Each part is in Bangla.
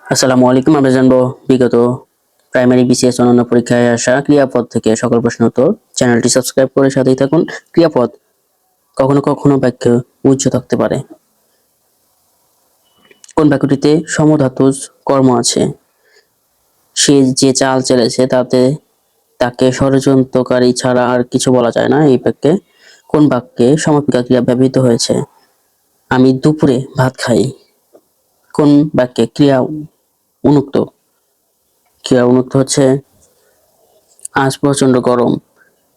আসসালামু আলাইকুম। আমরা জানবো বিগত প্রাইমারি বিসিএস অন্যান্য পরীক্ষায় আসা ক্রিয়াপদ থেকে সকল প্রশ্ন উত্তর। চ্যানেলটি সাবস্ক্রাইব করে সাথেই থাকুন। ক্রিয়াপদ কখনো কখনো বাক্যে উজ্জ থাকতে পারে। কোন বাক্যটিতে সমধাতুজ কর্ম আছে? সে যে চাল চেলেছে তাতে তাকে ষড়যন্ত্রকারী ছাড়া আর কিছু বলা যায় না। এই বাক্যে কোন বাক্যে সমাপিকা ক্রিয়া ব্যবহৃত হয়েছে? আমি দুপুরে ভাত খাই। কোন বাক্যে ক্রিয়া অনুক্ত? ক্রিয়া অনুক্ত হচ্ছে আজ প্রচন্ড গরম।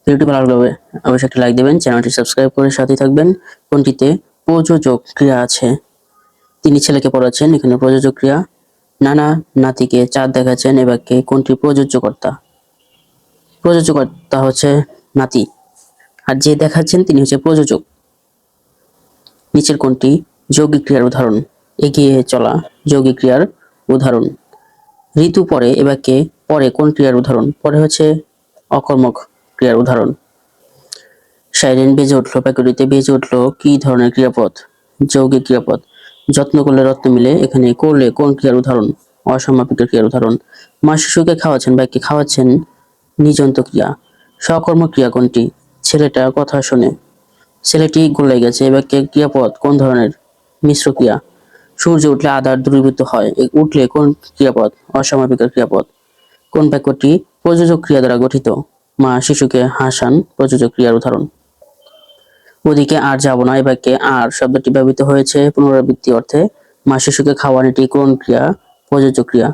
ভিডিওটি ভালো লাগলে অবশ্যই একটি লাইক দেবেন, চ্যানেলটি সাবস্ক্রাইব করে সাথে থাকবেন। কোনটিতে প্রযোজক ক্রিয়া আছে? তিনি ছেলেকে পড়াচ্ছেন, এখানে প্রযোজক ক্রিয়া। নানা নাতিকে চাঁদ দেখাচ্ছেন, এ বাক্যে কোনটি প্রযোজ্যকর্তা? প্রযোজ্যকর্তা হচ্ছে নাতি, আর যে দেখাচ্ছেন তিনি হচ্ছে প্রযোজক। নিচের কোনটি যৌগিক ক্রিয়ার উদাহরণ? এগিয়ে চলা যৌগিক ক্রিয়ার উদাহরণ। ঋতু পরে, এ বাক্যে পরে কোন ক্রিয়ার উদাহরণ? পরে হচ্ছে অকর্মক ক্রিয়ার উদাহরণ। সাইরেন বেজে উঠলো, বাক্যটিতে বেজে উঠলো কি ধরনের ক্রিয়াপদ? যৌগিক ক্রিয়াপদ। যত্ন করলে রত্ন মিলে, এখানে করলে কোন ক্রিয়ার উদাহরণ? অসমাপিক ক্রিয়ার উদাহরণ। মা শিশুকে খাওয়াচ্ছেন, বাক্যে খাওয়াচ্ছেন নিযন্ত ক্রিয়া। সকর্ম ক্রিয়া কোনটি? ছেলেটা কথা শোনে। ছেলেটি গোল্লায় গেছে, এ বাক্যে ক্রিয়াপদ কোন ধরনের? মিশ্র ক্রিয়া। সূর্য উঠলে আধার দূরীভূত হয়, উঠলে কোন ক্রিয়াপদ? অসমাপিক ক্রিয়াপদ। কোন বাক্যটি প্রযোজক ক্রিয়া দ্বারা গঠিত? মা শিশুকে হাসান প্রযোজক ক্রিয়ার উদাহরণ। ওদিকে আর যাব না, এ বাক্যে আর শব্দটি ব্যবহৃত হয়েছে পুনরাবৃত্তি অর্থে। মা শিশুকে খাওয়ান, এটি কোন ক্রিয়া? প্রযোজক ক্রিয়া।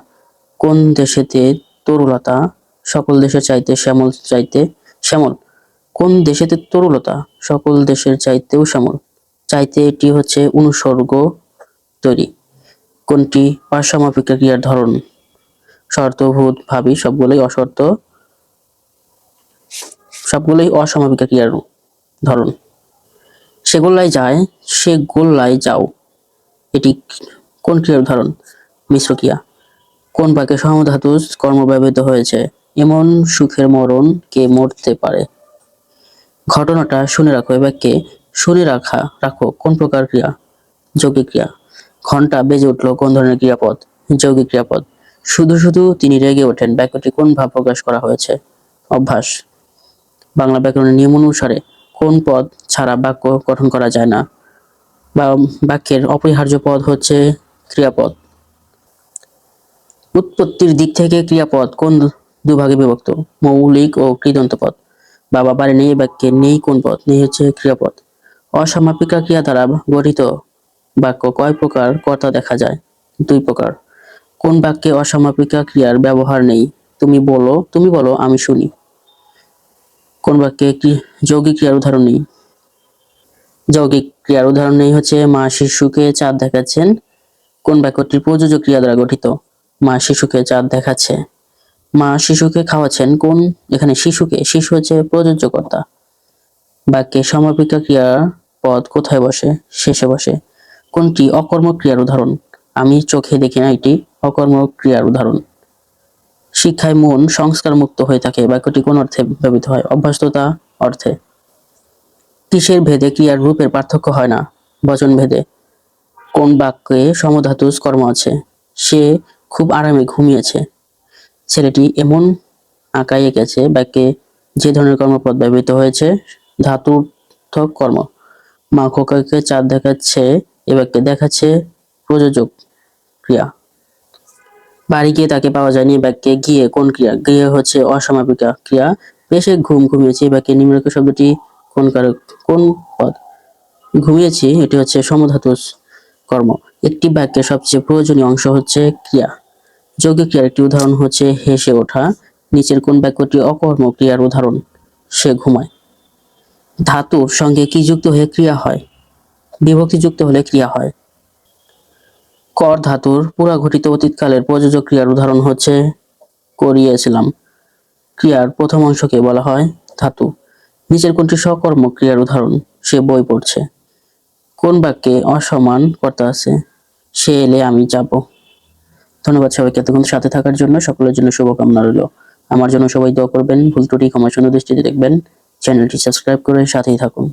কোন দেশেতে তরুলতা সকল দেশের চাইতে শ্যামল? কোন দেশেতে তরুলতা সকল দেশের চাইতেও শ্যামল? চাইতে এটি হচ্ছে অনুসর্গ তৈরি। কোনটি অসমাপিক ক্রিয়ার ধরন? শর্তভূত ভাবী সবগুলোই অসমাপিক ক্রিয়ার ধরন। সে গোল্লায় যায়, সে গোল্লায় যাও, এটি কোন ক্রিয়ার উদাহরণ? মিশ্র ক্রিয়া। কোন বাক্যে সমধাতুজ কর্ম ব্যবহৃত হয়েছে? এমন সুখের মরণ কে মরতে পারে? ঘটনাটা শুনে রাখো, এ বাক্যে শুনে রাখো কোন প্রকার ক্রিয়া? যৌগিক ক্রিয়া। ঘন্টা বেজে উঠলো কোন ধরনের ক্রিয়াপদ? যৌগিক ক্রিয়াপদ। শুধু শুধু তিনি রেগে ওঠেন, বাক্যটি কোন ভাব প্রকাশ করা হয়েছে? অভ্যাস। বাংলা ব্যাকরণের নিয়ম অনুসারে কোন পদ ছাড়া বাক্য গঠন করা যায় না? বা বাক্যের অপরিহার্য পদ হচ্ছে ক্রিয়াপদ। উৎপত্তির দিক থেকে ক্রিয়াপদ কোন দুভাগে বিভক্ত? মৌলিক ও কৃদন্ত পদ। বাবা বাড়ি নেই, বাক্যে নেই কোন পদ? নেই হচ্ছে ক্রিয়াপদ। অসমাপিকা ক্রিয়া দ্বারা গঠিত বাক্য কয় প্রকার কর্তা দেখা যায়? দুই প্রকার। কোন বাক্যে অসমাপিকা ক্রিয়ার ব্যবহার নেই? তুমি বলো আমি শুনি। কোন বাক্যে যৌগিক ক্রিয়ার উদাহরণ নেই? যৌগিক ক্রিয়ার উদাহরণ নেই হচ্ছে মা শিশুকে চাঁদ দেখাচ্ছেন। কোন বাক্যটি প্রযোজক ক্রিয়া দ্বারা গঠিত? মা শিশুকে চাঁদ দেখাচ্ছে। মা শিশুকে খাওয়াচ্ছেন, কোন এখানে শিশু হচ্ছে প্রযোজ্যকর্তা। বাক্যে সমাপিকা ক্রিয়ার পদ কোথায় বসে? শেষে বসে। কোনটি অকর্মক ক্রিয়ার উদাহরণ? আমি চোখে দেখি না, এটি অকর্মক ক্রিয়ার উদাহরণ। শিক্ষায় মন সংস্কার মুক্ত হয়ে থাকে, বাক্যটি কোন অর্থে ব্যবহৃত হয়? অভ্যস্ততা অর্থে। কিসের ভেদে ক্রিয়ার রূপের পার্থক্য হয় না? বচন ভেদে। কোন বাক্যে সমধাতুজ কর্ম আছে? সে খুব আরামে ঘুমিয়েছে। ছেলেটি এমন আঁকায় এঁকেছে, বাক্যে যে ধরনের কর্মপদ ব্যবহৃত হয়েছে? ধাতুর্থক কর্ম। মা খোকাকে চাঁদ দেখাচ্ছে, এ বাক্যে দেখাচ্ছে প্রযোজক ক্রিয়া। বাড়ি গিয়ে তাকে পাওয়া যায়নি, বাক্যে গিয়ে কোন ক্রিয়া? গিয়ে হচ্ছে অসমাপিকা ক্রিয়া। বেশে ঘুমিয়েছে, বাক্যে নিম্নলিখিত শব্দটি কোন পদ? ঘুমিয়েছি, এটি হচ্ছে সমধাতুজ কর্ম। একটি বাক্যের সবচেয়ে প্রয়োজনীয় অংশ হচ্ছে ক্রিয়া। যৌগিক ক্রিয়ার একটি উদাহরণ হচ্ছে হেসে ওঠা। নিচের কোন বাক্যটি অকর্মক ক্রিয়ার উদাহরণ? সে ঘুমায়। ধাতুর সঙ্গে কি যুক্ত হয়ে ক্রিয়া হয়? বিভক্তি যুক্ত হলে ক্রিয়া হয়। কর ধাতুর পুরা ঘটিত অতীতকালের প্রযোজক ক্রিয়ার উদাহরণ হচ্ছে করিয়েছিলাম। ক্রিয়ার প্রথম অংশকে বলা হয় ধাতু। নিচের কোনটি সকর্মক ক্রিয়ার উদাহরণ? সে বই পড়ছে। কোন বাক্যে অসমান কর্তা আছে? সে এলে আমি যাব। ধন্যবাদ সবাইকে এতক্ষণ সাথে থাকার জন্য। সকলের জন্য শুভকামনা রইল। আমার জন্য সবাই দোয়া করবেন। ভুল ত্রুটি ক্ষমা সুন্দর দৃষ্টিতে দেখবেন। চ্যানেলটি সাবস্ক্রাইব করে সাথেই থাকুন।